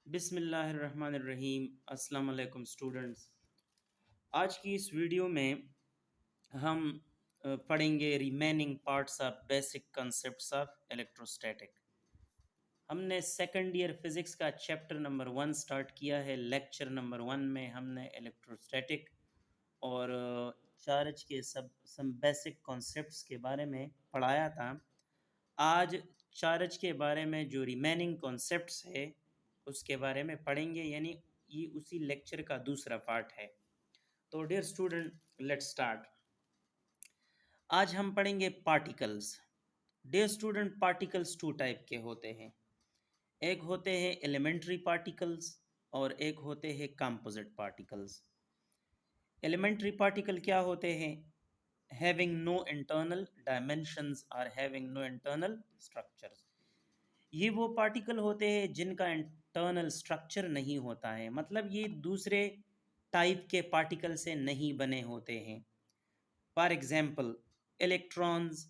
बिस्मिल्लाहिर्रहमानिर्रहीम। अस्सलाम वालेकुम स्टूडेंट्स। आज की इस वीडियो में हम पढ़ेंगे remaining parts of basic concepts of electrostatic. हमने सेकंड ईयर फिज़िक्स का चैप्टर नंबर 1 स्टार्ट किया है। लेक्चर नंबर 1 में हमने इलेक्ट्रोस्टैटिक और चार्ज के सम बेसिक कॉन्सेप्ट्स के बारे में पढ़ाया था। आज चार्ज के बारे में जो रिमेनिंग कॉन्सेप्ट्स है उसके बारे में पढ़ेंगे, यानी ये उसी लेक्चर का दूसरा पार्ट है। तो डियर स्टूडेंट, लेट्स स्टार्ट। आज हम पढ़ेंगे particles. Dear student, particles two type के होते हैं। एक होते हैं एलिमेंट्री पार्टिकल्स और एक होते हैं कंपोजिट पार्टिकल्स। एलिमेंट्री पार्टिकल क्या होते हैं? हैविंग नो इंटरनल डायमेंशंस और हैविंग नो इंटरनल स्ट्रक्चर्स। ये वो पार्टिकल होते हैं जिनका इंटरनल स्ट्रक्चर नहीं होता है, मतलब ये दूसरे टाइप के पार्टिकल से नहीं बने होते हैं। For example, electrons,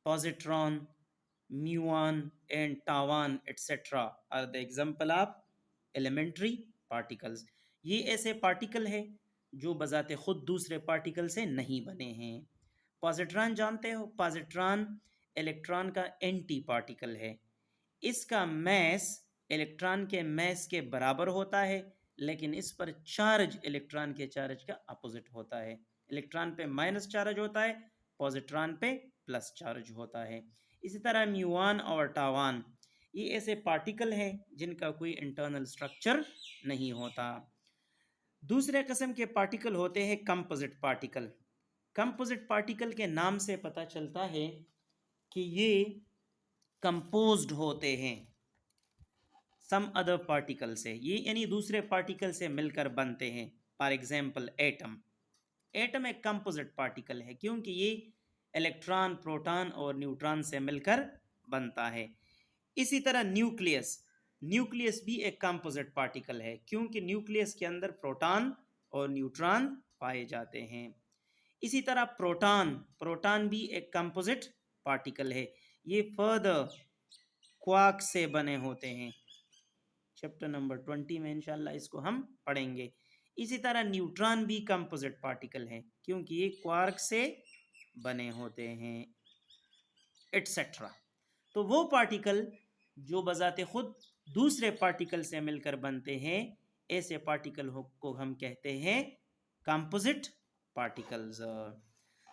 positron, muon and tauon etcetera are the example of elementary particles. ये ऐसे पार्टिकल है जो बजाते खुद दूसरे पार्टिकल से नहीं बने हैं। पॉजिट्रॉन जानते हो? पॉजिट्रॉन इलेक्ट्रॉन का एंटी पार्टिकल है। इसका मैस इलेक्ट्रॉन के मैस के बराबर होता है, लेकिन इस पर चार्ज इलेक्ट्रॉन के चार्ज का अपोजिट होता है। इलेक्ट्रॉन पे माइनस चार्ज होता है, पॉजिट्रॉन पे प्लस चार्ज होता है। इसी तरह म्यूऑन और टावान ये ऐसे पार्टिकल हैं जिनका कोई इंटरनल स्ट्रक्चर नहीं होता। दूसरे किस्म के पार्टिकल होते हैं कंपोजिट पार्टिकल। कंपोजिट पार्टिकल के नाम से पता चलता है कि ये कंपोज्ड होते हैं सम अदर पार्टिकल से, ये यानी दूसरे पार्टिकल से मिलकर बनते हैं। For example, atom. एटम एक कंपोजिट पार्टिकल है क्योंकि ये इलेक्ट्रॉन, प्रोटॉन और न्यूट्रॉन से मिलकर बनता है। इसी तरह न्यूक्लियस। न्यूक्लियस भी एक कंपोजिट पार्टिकल है क्योंकि न्यूक्लियस के अंदर प्रोटॉन और न्यूट्रॉन पाए जाते हैं। इसी तरह प्रोटॉन, प्रोटॉन भी एक कंपोजिट पार्टिकल है। ये फर्दर क्वार्क से बने होते हैं। चैप्टर नंबर 20 में इंशाल्लाह इसको हम पढ़ेंगे। इसी तरह न्यूट्रॉन भी कंपोजिट पार्टिकल है क्योंकि ये क्वार्क से बने होते हैं, एटसेट्रा। तो वो पार्टिकल जो बजाते खुद दूसरे पार्टिकल से मिलकर बनते हैं, ऐसे पार्टिकल को हम कहते हैं composite particles.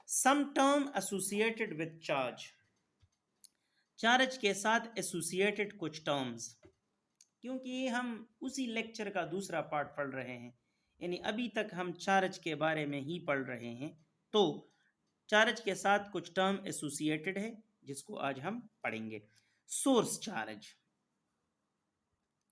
Some term associated with charge. Charge के साथ एसोसिएटेड कुछ टर्म्स, क्योंकि हम उसी लेक्चर का दूसरा पार्ट पढ़ रहे हैं, यानी अभी तक हम चार्ज के बारे में ही पढ़ रहे हैं, तो चार्ज के साथ कुछ टर्म एसोसिएटेड है जिसको आज हम पढ़ेंगे। Source charge.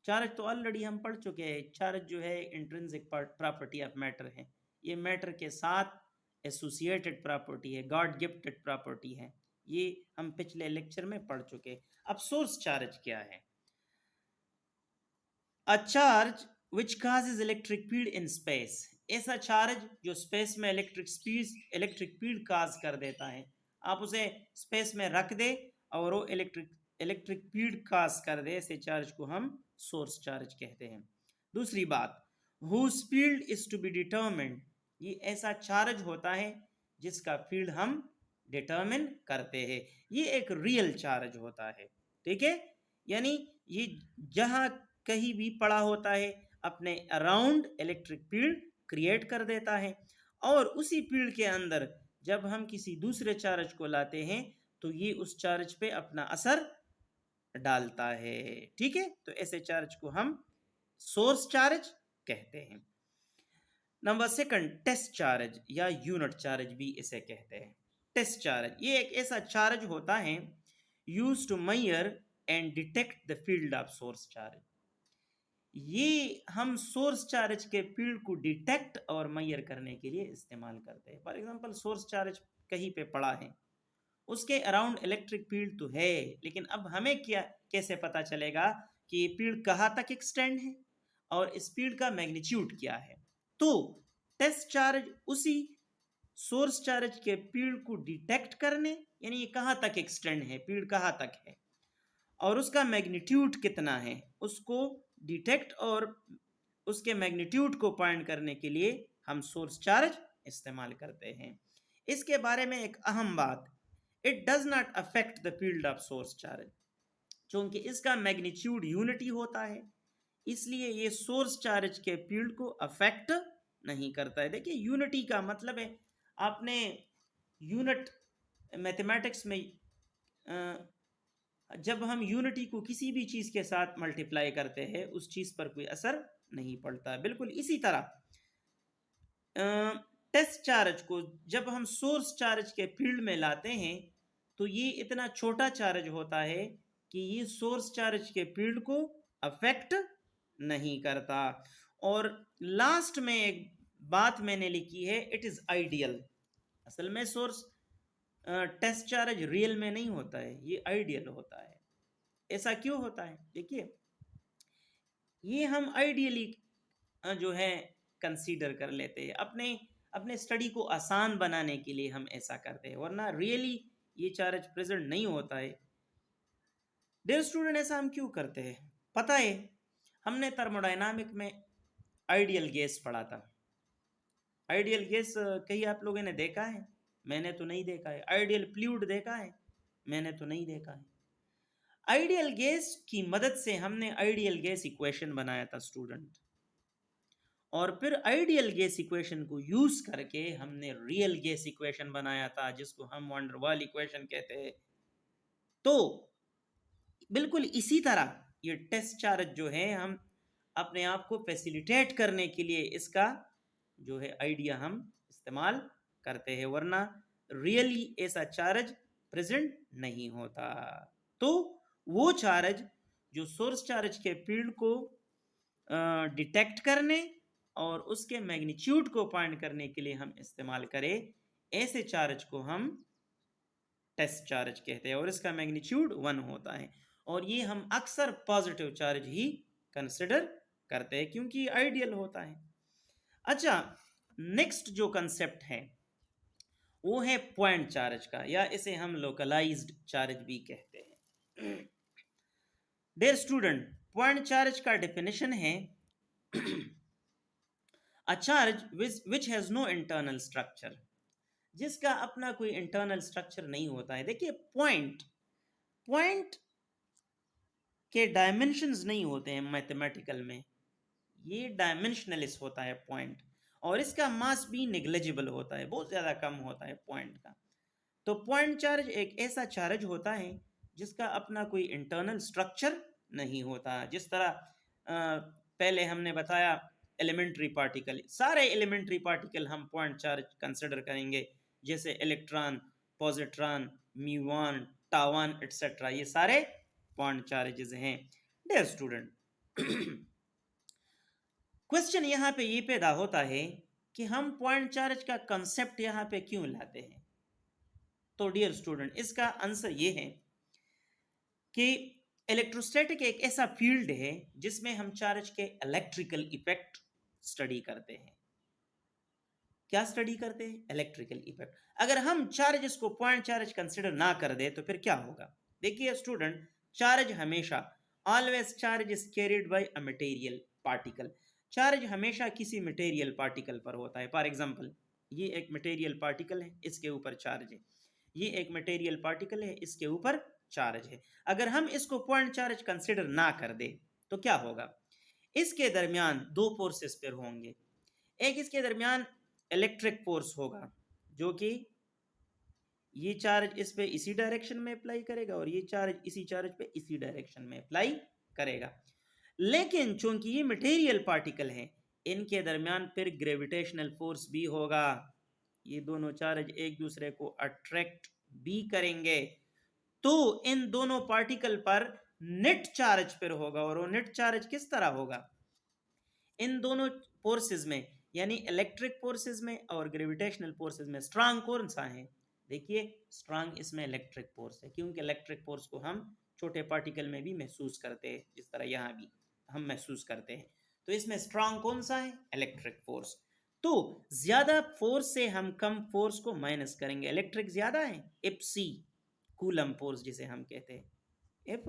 चार्ज तो ऑलरेडी हम पढ़ चुके हैं। चार्ज जो है इंट्रिंसिक प्रॉपर्टी ऑफ मैटर है, ये मैटर के साथ एसोसिएटेड प्रॉपर्टी है, गॉड गिफ्टेड प्रॉपर्टी है। ये हम पिछले लेक्चर में पढ़ चुके। अब सोर्स चार्ज क्या है? A charge which causes electric field in space. ऐसा चार्ज जो स्पेस में इलेक्ट्रिक फील्ड काज कर देता है। आप उसे स्पेस में रख दे और वो इलेक्ट्रिक फील्ड काज कर दे, ऐसे चार्ज को हम सोर्स चार्ज कहते हैं। दूसरी बात, whose field is to be determined। ये ऐसा चार्ज होता है जिसका फील्ड हम डिटर्मिन करते हैं। ये एक रियल चार्ज होता है, ठीक है? यानी ये जहां कहीं भी पड़ा होता है अपने अराउंड इलेक्ट्रिक फील्ड क्रिएट कर देता है, और उसी फील्ड के अंदर जब हम किसी दूसरे चार्ज को लाते हैं तो ये उस चार्ज पे अपना असर डालता है, ठीक है? तो ऐसे चार्ज को हम सोर्स चार्ज कहते हैं। नंबर सेकंड, टेस्ट चार्ज या यूनिट चार्ज भी इसे कहते हैं। टेस्ट चार्ज ये एक ऐसा चार्ज होता है used to measure and detect the field of source charge. ये हम सोर्स चार्ज के फील्ड को डिटेक्ट और मेजर करने के लिए इस्तेमाल करते हैं। फॉर एग्जांपल, सोर्स चार्ज कहीं पे पड़ा है, उसके अराउंड इलेक्ट्रिक फील्ड तो है, लेकिन अब हमें क्या कैसे पता चलेगा कि ये फील्ड कहाँ तक एक्सटेंड है और इस फील्ड का मैग्नीट्यूड क्या है? तो टेस्ट चार्ज उसी सोर्स चार्ज के फील्ड को डिटेक्ट करने, यानी ये कहाँ तक एक्सटेंड है, फील्ड कहाँ तक है और उसका मैग्नीट्यूड कितना है, उसको डिटेक्ट और उसके मैग्नीट्यूड को पॉइंट करने के लिए हम सोर्स चार्ज इस्तेमाल करते हैं। इसके बारे में एक अहम बात, it does not affect the field of source charge, क्योंकि इसका मैग्नीट्यूड यूनिटी होता है, इसलिए ये सोर्स चार्ज के फील्ड को अफेक्ट नहीं करता है। देखिए यूनिटी का मतलब है, आपने यूनिट मैथमेटिक्स में जब हम यूनिटी को किसी भी चीज़ के साथ मल्टीप्लाई करते हैं उस चीज़ पर कोई असर नहीं पड़ता। बिल्कुल इसी तरह टेस्ट चार्ज को जब हम सोर्स चार्ज के फील्ड में लाते हैं तो ये इतना छोटा चार्ज होता है कि ये सोर्स चार्ज के फील्ड को अफेक्ट नहीं करता। और लास्ट में एक बात मैंने लिखी है, इट इज़ आइडियल। असल में सोर्स टेस्ट चार्ज रियल में नहीं होता है, ये आइडियल होता है। ऐसा क्यों होता है? देखिए ये हम आइडियली जो है कंसीडर कर लेते हैं, अपने स्टडी को आसान बनाने के लिए हम ऐसा करते हैं, वरना रियली ये चार्ज प्रेजेंट नहीं होता है। डियर स्टूडेंट, ऐसा हम क्यों करते हैं? पता है, हमने थर्मोडायनामिक में आइडियल गैस पढ़ा था। आइडियल गैस कहीं आप लोगों ने देखा है? मैंने तो नहीं देखा है। आइडियल फ्लूइड देखा है? मैंने तो नहीं देखा है। आइडियल गैस की मदद से हमने आइडियल गैस इक्वेशन बनाया था स्टूडेंट, और फिर आइडियल गैस इक्वेशन को यूज करके हमने रियल गैस इक्वेशन बनाया था, जिसको हम वैन डर वाल इक्वेशन कहते हैं। तो बिल्कुल इसी तरह ये टेस्ट चार्ज जो है, हम अपने आप को फैसिलिटेट करने के लिए इसका जो है आइडिया हम इस्तेमाल करते हैं, वरना रियली ऐसा चार्ज प्रेजेंट नहीं होता। तो वो चार्ज जो सोर्स चार्ज के फील्ड को डिटेक्ट करने और उसके मैग्नीट्यूड को पॉइंट करने के लिए हम इस्तेमाल करें, ऐसे चार्ज को हम टेस्ट चार्ज कहते हैं, और इसका मैग्नीट्यूड 1 होता है। और ये हम अक्सर पॉजिटिव चार्ज ही कंसिडर करते हैं क्योंकि आइडियल होता है। अच्छा, नेक्स्ट जो कंसेप्ट है वो है पॉइंट चार्ज का, या इसे हम लोकलाइज्ड चार्ज भी कहते हैं। डियर स्टूडेंट, पॉइंट चार्ज का डेफिनेशन है a charge which has no internal structure, जिसका अपना कोई इंटरनल स्ट्रक्चर नहीं होता है। देखिए पॉइंट के डायमेंशंस नहीं होते हैं मैथमेटिकल में, ये डायमेंशनलेस होता है पॉइंट, और इसका मास भी नेग्लिजिबल होता है, बहुत ज़्यादा कम होता है पॉइंट का। तो पॉइंट चार्ज एक ऐसा चार्ज होता है जिसका अपना कोई इंटरनल स्ट्रक्चर नहीं होता। जिस तरह पहले हमने बताया एलिमेंट्री पार्टिकल, सारे एलिमेंट्री पार्टिकल हम पॉइंट चार्ज कंसिडर करेंगे, जैसे electron, positron, muon, town etcetera, ये सारे पॉइंट चार्जेस हैं। डियर स्टूडेंट, क्वेश्चन यहाँ पे ये पैदा होता है कि हम पॉइंट चार्ज का कंसेप्ट यहाँ पे क्यों लाते हैं? तो डियर स्टूडेंट, इसका आंसर ये है कि इलेक्ट्रोस्टैटिक एक ऐसा फील्ड है जिसमें हम चार्ज के इलेक्ट्रिकल इफेक्ट स्टडी करते हैं। क्या स्टडी करते हैं? Electrical effect. अगर हम चार्जेस को पॉइंट चार्ज कंसिडर ना कर दे तो फिर क्या होगा? देखिए स्टूडेंट, चार्ज हमेशा always charge is carried by a material particle. Charge हमेशा किसी मटेरियल पार्टिकल पर होता है। फॉर एग्जांपल, ये एक मटेरियल पार्टिकल है, इसके ऊपर चार्ज है। ये एक मटेरियल पार्टिकल है, इसके ऊपर चार्ज है। अगर हम इसको पॉइंट चार्ज कंसिडर ना कर दे तो क्या होगा? इसके दरमियान दो फोर्सेस पेयर होंगे। एक इसके दरमियान इलेक्ट्रिक फोर्स होगा, जो कि ये चार्ज इस पे इसी डायरेक्शन में अप्लाई करेगा और ये चार्ज इसी चार्ज पे इसी डायरेक्शन में अप्लाई करेगा। लेकिन चूंकि ये मटेरियल पार्टिकल हैं, इनके दरमियान फिर ग्रेविटेशनल फोर्स भी होगा। ये दोनों चार्ज एक दूसरे को अट्रैक्ट भी करेंगे, तो इन दोनों पार्टिकल पर नेट चार्ज फिर होगा। और वो नेट चार्ज किस तरह होगा? इन दोनों फोर्सेस में, यानी इलेक्ट्रिक फोर्सेस में और ग्रेविटेशनल फोर्सेस में स्ट्रांग कौन सा है? देखिए स्ट्रांग इसमें इलेक्ट्रिक फोर्स है, क्योंकि इलेक्ट्रिक फोर्स को हम छोटे पार्टिकल में भी महसूस करते हैं, जिस तरह यहाँ भी हम महसूस करते हैं। तो इसमें स्ट्रांग कौन सा है? Electric force. तो ज्यादा फोर्स से हम कम फोर्स को माइनस करेंगे। इलेक्ट्रिक ज्यादा है, एफ सी, कूलम फोर्स जिसे हम कहते हैं, एफ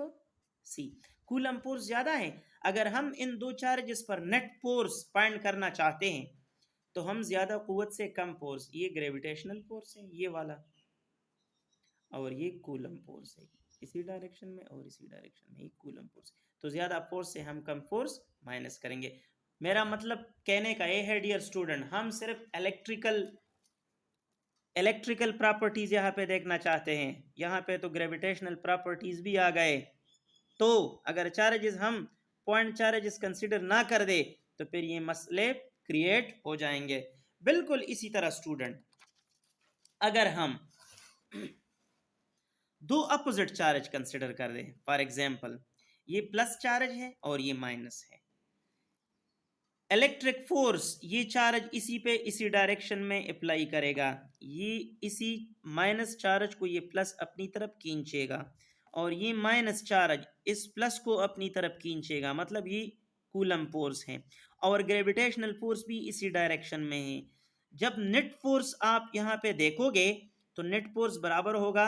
सी। कूलम फोर्स ज़्यादा है। अगर हम इन दो चार्जेस पर नेट फोर्स फाइंड करना चाहते हैं तो हम ज़्यादा कुव्वत से कम फोर्स, ये ग्रेविटेशनल फोर्स है ये वाला, और ये कूलम फोर्स है इसी डायरेक्शन में और इसी डायरेक्शन में, ये कूलम फोर्स। तो ज़्यादा फोर्स से हम कम फोर्स माइनस करेंगे। मेरा मतलब कहने का ये है डियर स्टूडेंट, हम सिर्फ इलेक्ट्रिकल प्रॉपर्टीज यहाँ पे देखना चाहते हैं, यहाँ पे तो ग्रेविटेशनल प्रॉपर्टीज भी आ गए। तो अगर चार्जेस हम पॉइंट चार्जेस कंसिडर ना कर दे तो फिर ये मसले क्रिएट हो जाएंगे। बिल्कुल इसी तरह स्टूडेंट, अगर हम दो अपोजिट चार्ज कंसिडर कर दें, फॉर एग्जांपल ये प्लस चार्ज है और ये माइनस है, इलेक्ट्रिक फोर्स ये चार्ज इसी पे इसी डायरेक्शन में अप्लाई करेगा, ये इसी माइनस चार्ज को ये प्लस अपनी तरफ खींचेगा और ये माइनस चार्ज इस प्लस को अपनी तरफ खींचेगा, मतलब ये कूलम फोर्स है। और ग्रेविटेशनल फोर्स भी इसी डायरेक्शन में है। जब नेट फोर्स आप यहाँ पे देखोगे तो नेट फोर्स बराबर होगा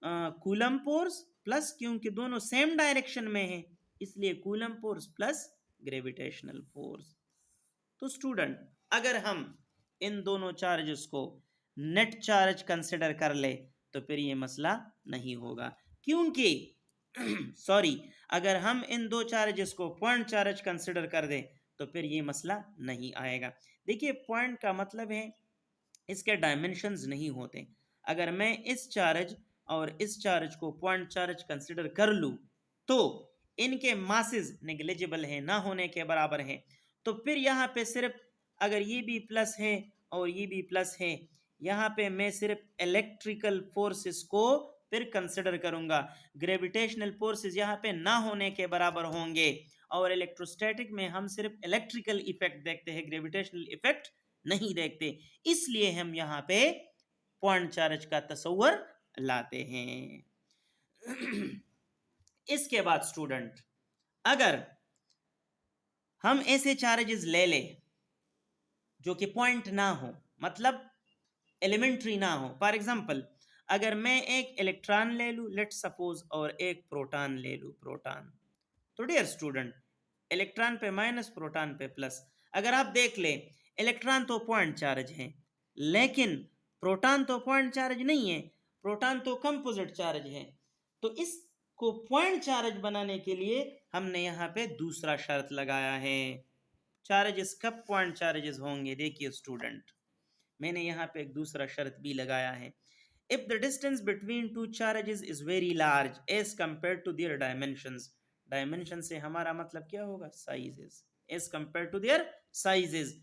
कूलम फोर्स प्लस, क्योंकि दोनों सेम डायरेक्शन में है इसलिए coulomb force plus gravitational force. तो स्टूडेंट, अगर हम इन दोनों चार्जेस को नेट चार्ज कंसिडर कर ले तो फिर ये मसला नहीं होगा, क्योंकि सॉरी, अगर हम इन दो चार्जेस को पॉइंट चार्ज कंसिडर कर दें तो फिर ये मसला नहीं आएगा। देखिए पॉइंट का मतलब है इसके डायमेंशंस नहीं होते। अगर मैं इस चार्ज और इस चार्ज को पॉइंट चार्ज कंसिडर कर लूँ तो इनके मासेस नेग्लिजिबल है, ना होने के बराबर है। तो फिर यहाँ पे सिर्फ अगर ये भी प्लस है और ये भी प्लस है, यहाँ पे मैं सिर्फ इलेक्ट्रिकल फोर्सेस को फिर कंसिडर करूंगा। ग्रेविटेशनल फोर्सेस यहाँ पे ना होने के बराबर होंगे और इलेक्ट्रोस्टैटिक में हम सिर्फ इलेक्ट्रिकल इफेक्ट देखते हैं, ग्रेविटेशनल इफेक्ट नहीं देखते, इसलिए हम यहाँ पे पॉइंट चार्ज का तस्वर लाते हैं। इसके बाद स्टूडेंट, अगर हम ऐसे चार्जेस ले ले जो कि पॉइंट ना हो, मतलब एलिमेंट्री ना हो, फॉर एग्जांपल अगर मैं एक इलेक्ट्रॉन ले लूँ लेट सपोज और एक प्रोटॉन ले लूँ, प्रोटॉन, तो डियर स्टूडेंट इलेक्ट्रॉन पे माइनस प्रोटॉन पे प्लस, अगर आप देख ले इलेक्ट्रॉन तो पॉइंट चार्ज है लेकिन प्रोटॉन तो पॉइंट चार्ज नहीं है, प्रोटॉन तो कंपोजिट चार्ज है। तो इसको पॉइंट चार्ज बनाने के लिए हमने यहाँ पे दूसरा शर्त लगाया है। चार्जेस कब पॉइंट चार्जेस होंगे, देखिए स्टूडेंट मैंने यहाँ पे एक दूसरा शर्त भी लगाया है। If the distance between two charges is very large as compare to their dimensions, dimension से हमारा मतलब क्या होगा, sizes, as compare to their sizes,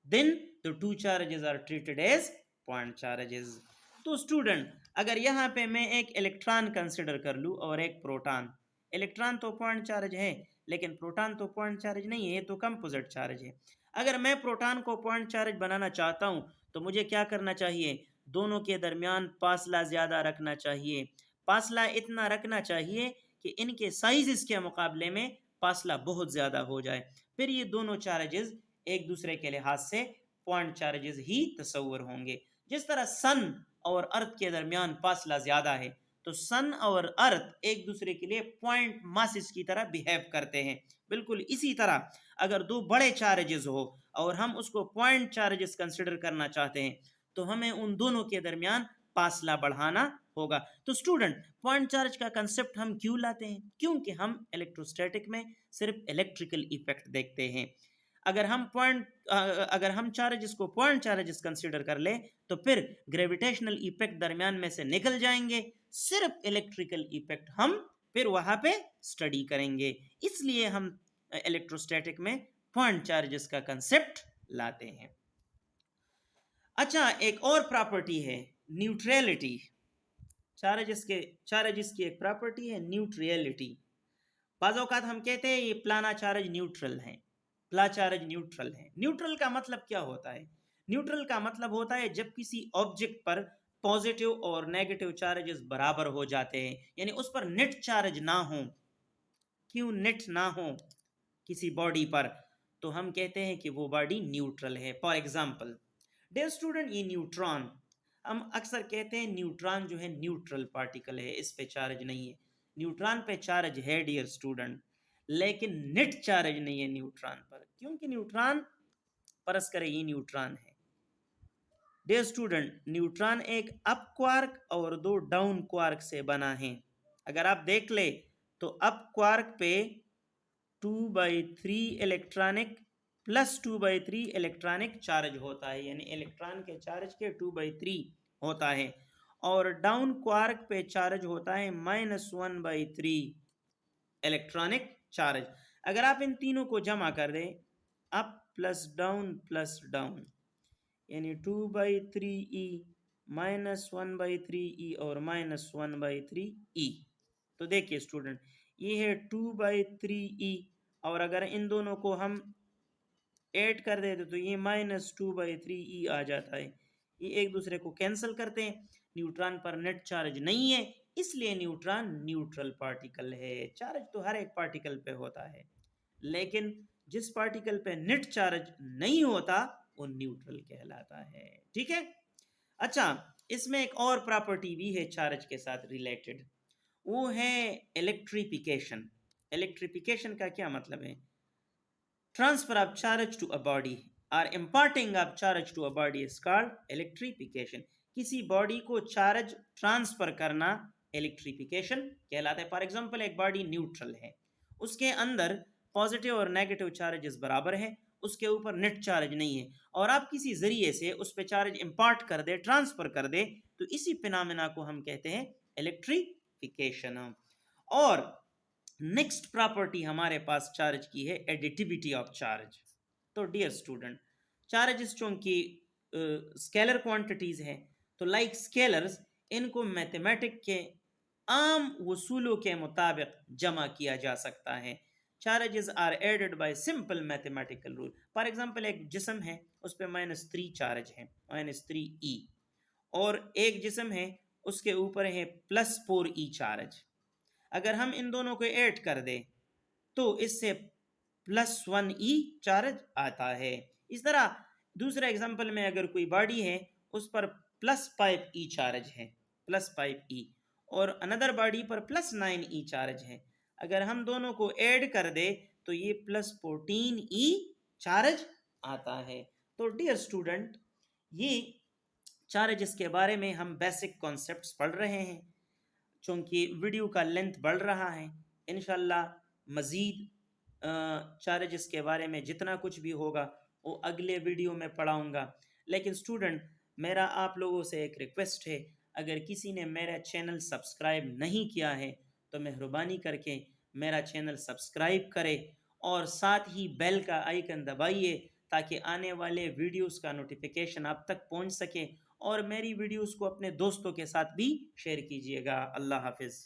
then the two charges are treated as point charges. तो स्टूडेंट अगर यहाँ पे मैं एक इलेक्ट्रॉन कंसिडर कर लूँ और एक प्रोटॉन, इलेक्ट्रॉन तो पॉइंट चार्ज है लेकिन प्रोटॉन तो पॉइंट चार्ज नहीं है, ये तो कंपोजिट चार्ज है। अगर मैं प्रोटॉन को पॉइंट चार्ज बनाना चाहता हूँ तो मुझे क्या करना चाहिए, दोनों के दरमियान फासला ज़्यादा रखना चाहिए, फासला इतना रखना चाहिए कि इनके साइजेस के मुकाबले में फासला बहुत ज़्यादा हो जाए, फिर ये दोनों चार्जेस एक दूसरे के लिहाज से पॉइंट चार्जेस ही तस्वर होंगे। जिस तरह सन और अर्थ के दरमियान फासला ज़्यादा है तो सन और अर्थ एक दूसरे के लिए पॉइंट मासेस की तरह बिहेव करते हैं, बिल्कुल इसी तरह अगर दो बड़े चार्जेस हो और हम उसको पॉइंट चार्जेस कंसिडर करना चाहते हैं तो हमें उन दोनों के दरमियान फासला बढ़ाना होगा। तो स्टूडेंट पॉइंट चार्ज का कंसेप्ट हम क्यों लाते हैं, क्योंकि हम इलेक्ट्रोस्टैटिक में सिर्फ इलेक्ट्रिकल इफेक्ट देखते हैं। अगर हम चार्जेस को पॉइंट चार्जेस कंसिडर कर ले तो फिर ग्रेविटेशनल इफेक्ट दरमियान में से निकल जाएंगे, सिर्फ इलेक्ट्रिकल इफेक्ट हम फिर वहां पे स्टडी करेंगे, इसलिए हम इलेक्ट्रोस्टैटिक में पॉइंट चार्जेस का कंसेप्ट लाते हैं। अच्छा, एक और प्रॉपर्टी है न्यूट्रलिटी। चार्जेस की एक प्रॉपर्टी है न्यूट्रलिटी। बाज़ औक़ात हम कहते हैं ये प्लाना चार्ज न्यूट्रल है, प्ला चार्ज न्यूट्रल है। न्यूट्रल का मतलब क्या होता है, न्यूट्रल का मतलब होता है जब किसी ऑब्जेक्ट पर पॉजिटिव और नेगेटिव चार्जेस बराबर हो जाते हैं, यानी उस पर नेट चार्ज ना हो। क्यों नेट ना हो किसी बॉडी पर, तो हम कहते हैं कि वो बॉडी न्यूट्रल है। फॉर एग्जांपल डियर स्टूडेंट, ये न्यूट्रॉन, हम अक्सर कहते हैं न्यूट्रॉन जो है न्यूट्रल पार्टिकल है, इस पे चार्ज नहीं है। न्यूट्रॉन पे चार्ज है डियर स्टूडेंट, लेकिन नेट चार्ज नहीं है न्यूट्रॉन पर, क्योंकि न्यूट्रॉन परस करे ये न्यूट्रॉन है। डियर स्टूडेंट, न्यूट्रॉन एक अप क्वार्क और दो डाउन क्वार्क से बना है। अगर आप देख ले तो अप क्वार्क पे 2/3 इलेक्ट्रॉनिक प्लस 2/3 इलेक्ट्रॉनिक चार्ज होता है, यानी इलेक्ट्रॉन के चार्ज के 2/3 होता है। और डाउन क्वार्क पे चार्ज होता है -1/3 इलेक्ट्रॉनिक चार्ज। अगर आप इन तीनों को जमा कर दें, अप प्लस डाउन, यानी 2/3 ई -1/3 ई और -1/3 ई। तो देखिए स्टूडेंट, ये है 2/3 ई, और अगर इन दोनों को हम ऐड कर देते तो ये -2/3 ई आ जाता है। ये एक दूसरे को कैंसिल करते हैं। न्यूट्रॉन पर नेट चार्ज नहीं है, इसलिए न्यूट्रॉन न्यूट्रल पार्टिकल है। चार्ज तो हर एक पार्टिकल पे होता है, लेकिन जिस पार्टिकल पे नेट चार्ज नहीं होता वो न्यूट्रल कहलाता है। ठीक है। अच्छा, इसमें एक और प्रॉपर्टी भी है चार्ज के साथ रिलेटेड, वो है इलेक्ट्रिफिकेशन। इलेक्ट्रिफिकेशन का क्या मतलब है? Transfer of charge to a body और imparting of charge to a body is called electrification. किसी बॉडी को चार्ज ट्रांसफर करना इलेक्ट्रिफिकेशन कहलाता है। फॉर एग्जांपल, एक बॉडी न्यूट्रल है, उसके अंदर पॉजिटिव और नेगेटिव चार्जेस बराबर है, उसके ऊपर नेट चार्ज नहीं है, और आप किसी जरिए से उस पर चार्ज इम्पार्ट कर दे, ट्रांसफर कर दे, तो इसी फिनोमेना को हम कहते हैं इलेक्ट्रिफिकेशन। और नेक्स्ट प्रॉपर्टी हमारे पास चार्ज की है एडिटिविटी ऑफ चार्ज। तो डियर स्टूडेंट, चार्जेस चूंकि स्केलर क्वांटिटीज हैं, तो लाइक स्केलर्स, इनको मैथमेटिक के आम वसूलों के मुताबिक जमा किया जा सकता है। Charges are added by simple mathematical rule. For example, एक जिस्म है, उस पर -3 चार्ज है, -3 ई, और एक जिस्म है उसके ऊपर है +4 ई चार्ज। अगर हम इन दोनों को ऐड कर दें तो इससे +1 ई चार्ज आता है। इस तरह दूसरे एग्जांपल में अगर कोई बॉडी है, उस पर +5 ई चार्ज है, +5 ई, और अनदर बॉडी पर +9 ई चार्ज है। अगर हम दोनों को ऐड कर दे तो ये +14 ई चार्ज आता है। तो डियर स्टूडेंट, ये चार्जेस के बारे में हम बेसिक कॉन्सेप्ट्स पढ़ रहे हैं। चूँकि वीडियो का लेंथ बढ़ रहा है, इंशाल्लाह मज़ीद चार्जेस के बारे में जितना कुछ भी होगा वो अगले वीडियो में पढ़ाऊँगा। लेकिन स्टूडेंट, मेरा आप लोगों से एक रिक्वेस्ट है, अगर किसी ने मेरा चैनल सब्सक्राइब नहीं किया है तो मेहरबानी करके मेरा चैनल सब्सक्राइब करे, और साथ ही बेल का आइकन दबाइए ताकि आने वाले वीडियोस का नोटिफिकेशन आप तक पहुंच सके, और मेरी वीडियोस को अपने दोस्तों के साथ भी शेयर कीजिएगा। अल्लाह हाफिज़।